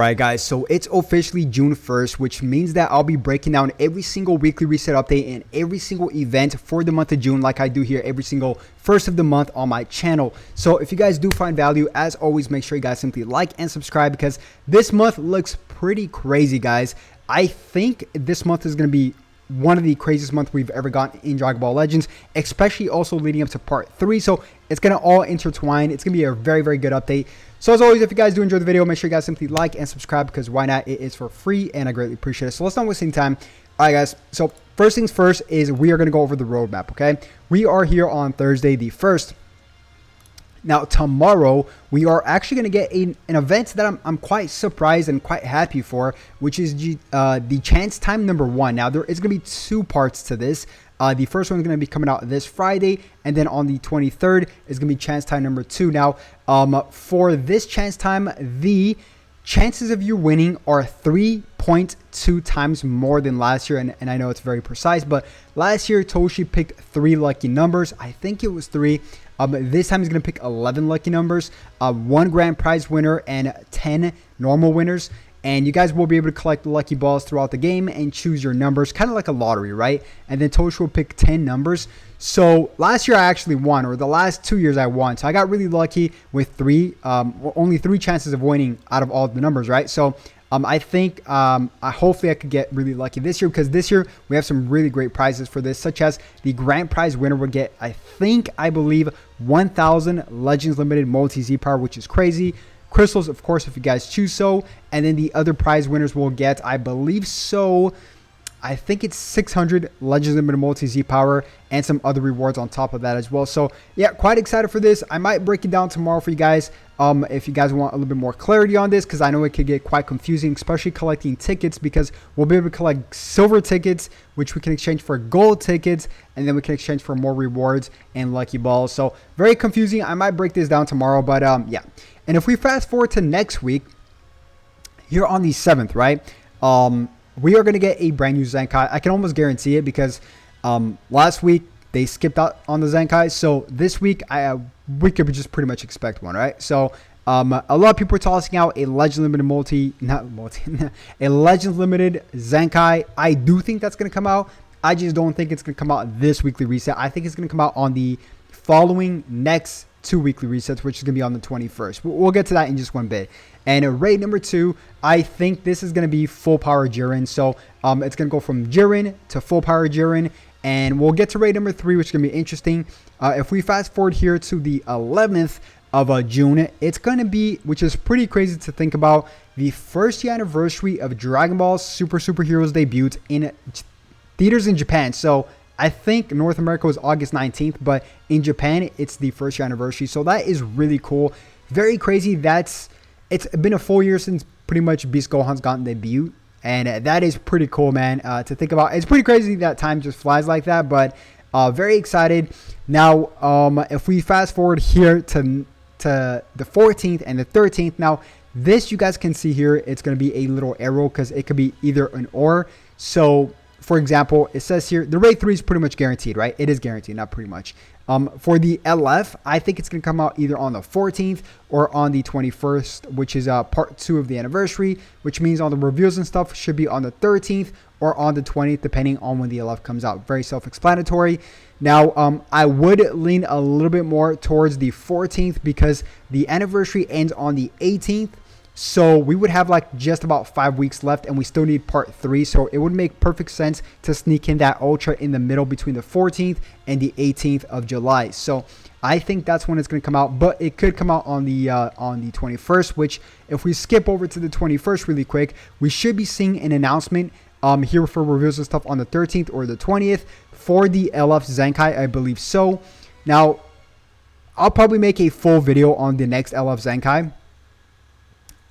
Alright guys, so it's officially June 1st, which means that I'll be breaking down every single weekly reset update and every single event for the month of June like I do here every single first of the month on my channel. So if you guys do find value, as always, make sure you guys simply like and subscribe because this month looks pretty crazy, guys. I think this month is going to be one of the craziest months we've ever gotten in Dragon Ball Legends, especially also leading up to part 3. So it's going to all intertwine. It's going to be a very, very good update. So as always, if you guys do enjoy the video, make sure you guys simply like and subscribe because why not? It is for free and I greatly appreciate it. So let's not waste any time. All right, guys. So first things first is we are going to go over the roadmap, okay? We are here on Thursday the 1st. Now, tomorrow, we are actually going to get an event that I'm quite surprised and quite happy for, which is the chance time number 1. Now, there is going to be 2 parts to this. The first one is going to be coming out this Friday, and then on the 23rd is going to be chance time number 2. Now, for this chance time, the chances of you winning are 3.2 times more than last year, and I know it's very precise, but last year Toshi picked 3 lucky numbers. I think it was 3. This time he's going to pick 11 lucky numbers, 1 grand prize winner, and 10 normal winners. And you guys will be able to collect lucky balls throughout the game and choose your numbers, kind of like a lottery, right? And then Toshi will pick 10 numbers. So last year I actually won, or the last 2 years I won. So I got really lucky with only 3 chances of winning out of all the numbers, right? So I think hopefully I could get really lucky this year because this year we have some really great prizes for this, such as the grand prize winner will get, I believe, 1,000 Legends Limited Multi Z Power, which is crazy. Crystals, of course, if you guys choose so. And then the other prize winners will get, I believe so, I think it's 600 Legends Limited Multi Z Power and some other rewards on top of that as well. So yeah, quite excited for this. I might break it down tomorrow for you guys if you guys want a little bit more clarity on this, because I know it could get quite confusing, especially collecting tickets, because we'll be able to collect silver tickets, which we can exchange for gold tickets, and then we can exchange for more rewards and lucky balls. So very confusing. I might break this down tomorrow, but yeah. And if we fast forward to next week, here on the 7th, right? We are going to get a brand new Zenkai. I can almost guarantee it because last week they skipped out on the Zenkai. So this week we could just pretty much expect one, right? So a lot of people are tossing out a Legend Limited a Legends Limited Zenkai. I do think that's going to come out. I just don't think it's going to come out this weekly reset. I think it's going to come out on the following next 2 weekly resets, which is going to be on the 21st. We'll get to that in just one bit. And raid number 2, I think this is going to be full power Jiren. So it's going to go from Jiren to full power Jiren. And we'll get to raid number 3, which is going to be interesting. If we fast forward here to the 11th of June, it's going to be, which is pretty crazy to think about, the 1st year anniversary of Dragon Ball Superheroes debut in theaters in Japan. So I think North America was August 19th, but in Japan, it's the 1st year anniversary. So that is really cool. Very crazy. It's been a full year since pretty much Beast Gohan's gotten debut. And that is pretty cool, man, to think about. It's pretty crazy that time just flies like that, but very excited. Now, if we fast forward here to the 14th and the 13th. Now, this you guys can see here, it's going to be a little arrow because it could be either an or. So for example, it says here, the raid 3 is pretty much guaranteed, right? It is guaranteed, not pretty much. For the LF, I think it's going to come out either on the 14th or on the 21st, which is part 2 of the anniversary, which means all the reviews and stuff should be on the 13th or on the 20th, depending on when the LF comes out. Very self-explanatory. Now, I would lean a little bit more towards the 14th because the anniversary ends on the 18th. So we would have like just about 5 weeks left and we still need part 3. So it would make perfect sense to sneak in that ultra in the middle between the 14th and the 18th of July. So I think that's when it's going to come out, but it could come out on the 21st, which if we skip over to the 21st really quick, we should be seeing an announcement here for reviews and stuff on the 13th or the 20th for the LF Zenkai, I believe so. Now, I'll probably make a full video on the next LF Zenkai.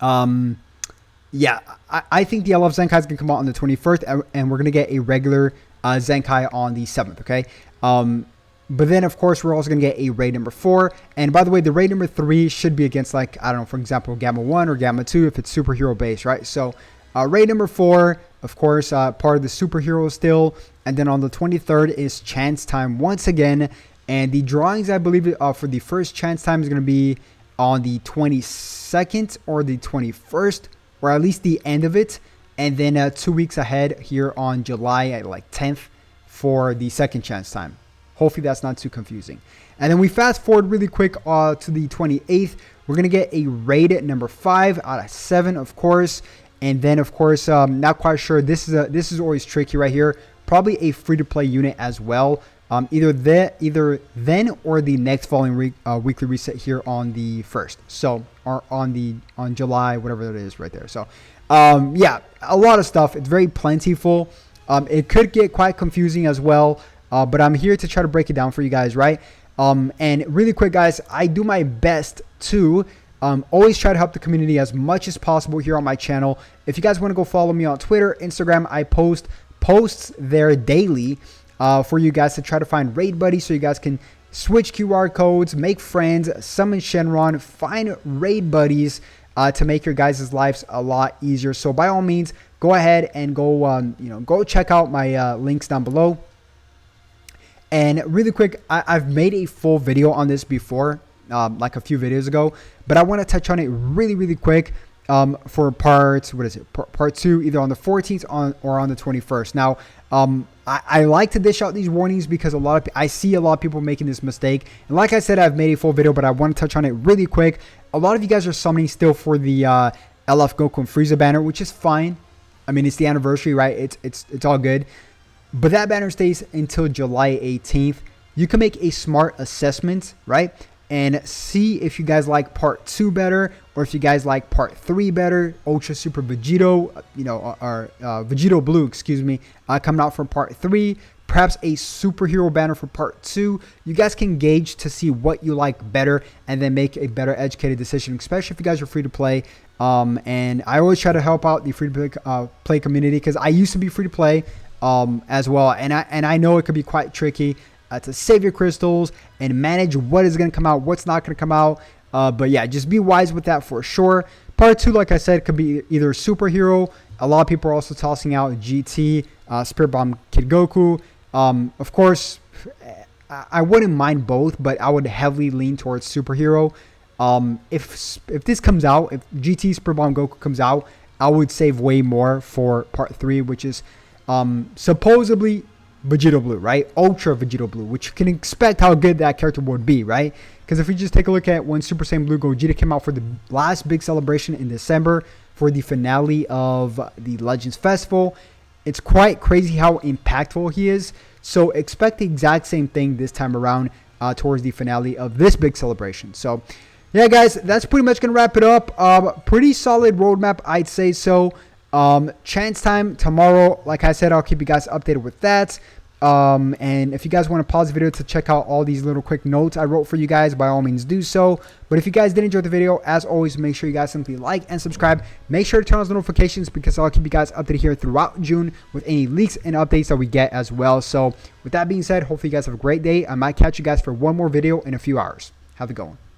Yeah, I think the LF Zenkai is going to come out on the 21st and we're going to get a regular Zenkai on the 7th, okay? But then, of course, we're also going to get a raid number 4. And by the way, the raid number 3 should be against, like, I don't know, for example, Gamma 1 or Gamma 2 if it's superhero based, right? So, raid number 4, of course, part of the superhero still. And then on the 23rd is chance time once again. And the drawings, I believe, for the first chance time is going to be on the 22nd or the 21st or at least the end of it. And then 2 weeks ahead here on July at like 10th for the second chance time. Hopefully that's not too confusing. And then we fast forward really quick to the 28th. We're going to get a raid number 5 out of 7, of course. And then, of course, not quite sure. This is always tricky right here. Probably a free-to-play unit as well. Either then or the next following weekly reset here on the 1st. So, or on July, whatever it is right there. So, yeah, a lot of stuff. It's very plentiful. It could get quite confusing as well. But I'm here to try to break it down for you guys, right? And really quick, guys, I do my best to always try to help the community as much as possible here on my channel. If you guys want to go follow me on Twitter, Instagram, I post posts there daily for you guys to try to find raid buddies so you guys can switch QR codes, make friends, summon Shenron, find raid buddies to make your guys' lives a lot easier. So by all means, go ahead and go check out my links down below. And really quick, I've made a full video on this before, like a few videos ago, but I want to touch on it really quick for part 2, either on the 14th or on the 21st. Now, I like to dish out these warnings because I see a lot of people making this mistake. And like I said, I've made a full video, but I want to touch on it really quick. A lot of you guys are summoning still for the LF Goku and Frieza banner, which is fine. I mean, it's the anniversary, right? It's all good. But that banner stays until July 18th. You can make a smart assessment, right? And see if you guys like part 2 better, or if you guys like part 3 better. Ultra Super Vegito, or Vegito Blue, excuse me, coming out for part 3. Perhaps a superhero banner for part 2. You guys can gauge to see what you like better and then make a better educated decision, especially if you guys are free to play. And I always try to help out the free to play community because I used to be free to play as well. And I know it could be quite tricky to save your crystals and manage what is going to come out, what's not going to come out. But yeah, just be wise with that for sure. Part 2, like I said, could be either superhero. A lot of people are also tossing out GT, Spirit Bomb Kid Goku. Of course, I wouldn't mind both, but I would heavily lean towards superhero. If this comes out, if GT Spirit Bomb Goku comes out, I would save way more for part 3, which is supposedly Vegito Blue, right? Ultra Vegito Blue, which you can expect how good that character would be, right? Because if we just take a look at when Super Saiyan Blue Gogeta came out for the last big celebration in December for the finale of the Legends Festival, it's quite crazy how impactful he is. So expect the exact same thing this time around towards the finale of this big celebration. So yeah, guys, that's pretty much going to wrap it up. Pretty solid roadmap, I'd say so. Chance time tomorrow. Like I said, I'll keep you guys updated with that. And if you guys want to pause the video to check out all these little quick notes I wrote for you guys, by all means do so. But if you guys did enjoy the video, as always, make sure you guys simply like and subscribe. Make sure to turn on those notifications because I'll keep you guys updated here throughout June with any leaks and updates that we get as well. So with that being said, hopefully you guys have a great day. I might catch you guys for one more video in a few hours. Have a good one.